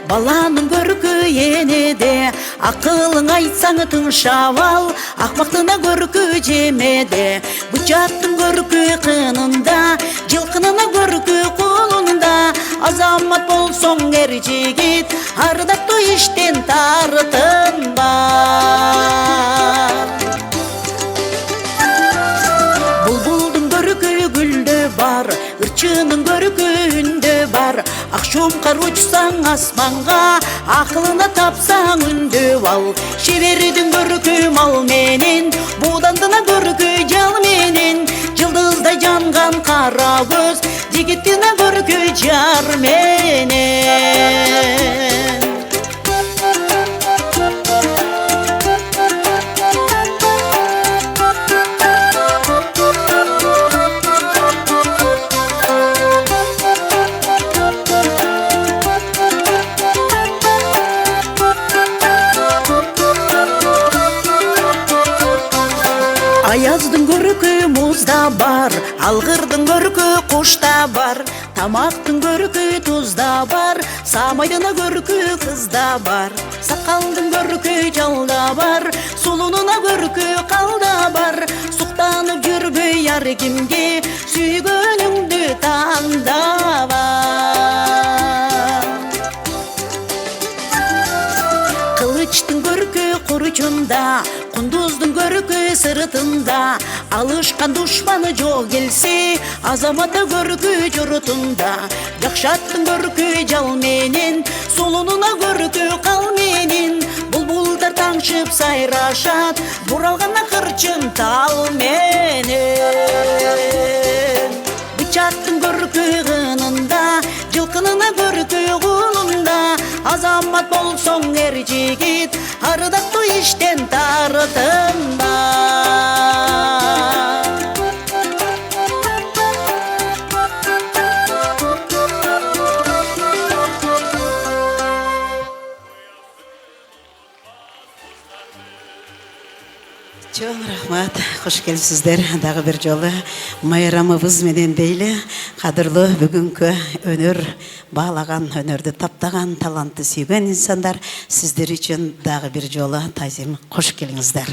Баланың көркі енеде, ақылың айтсаң тыңшап ал, ақмақтына көркі жемеде. Бұчаттың көркі қынында, жылқынына көркі қолында. Азамат болсоң ер жігіт, ардатты іштен тарытынба. Бұлбұлдың көркі гүлді бар, ырчының көркі үнді бар. Ақшом қар ұшсаң асманға, ақылына тапсаң үнді ал. Шевердің көркі мал менен, будандына көркі жал менен. Жылдыздай жанған қара көз, жігіттіне көркі жар менен. Аяздың көркі мұзда бар, алғырдың көркі құшта бар. Тамақтың көркі тұзда бар, самайдына көркі қызда бар. Сақалдың көркі жалда бар, сұлынына көркі қалда бар. Сұқтанып жүрбей яр кімге, сүйгөніңді таңда бар. Қылычтың көркі құрычында, құндыздың көркі сыртында. Алышқан дұшманы жоқ келсе, азаматы көркі жұрытында. Жақшаттың көркі жал менен, солынына көркі қал менен. Бұлбұлдар таңшып сайрашат, бұралғана қырчын тал менен. Бычаттың көркі ғынында, жылқынына көркі ғылында. Азамат болсоң ер жігіт, ардатты іштен тарытынба. Чоң рахмат, хош келіпсіздер. Дағы бір жолы майрамыбыз менен дейлі. Қадырлы бүгінгі өнер бағлаған, өнерді таптаған, талантты сүйген инсандар. Сіздер үшін дағы бір жолы тазим хош келіңіздер.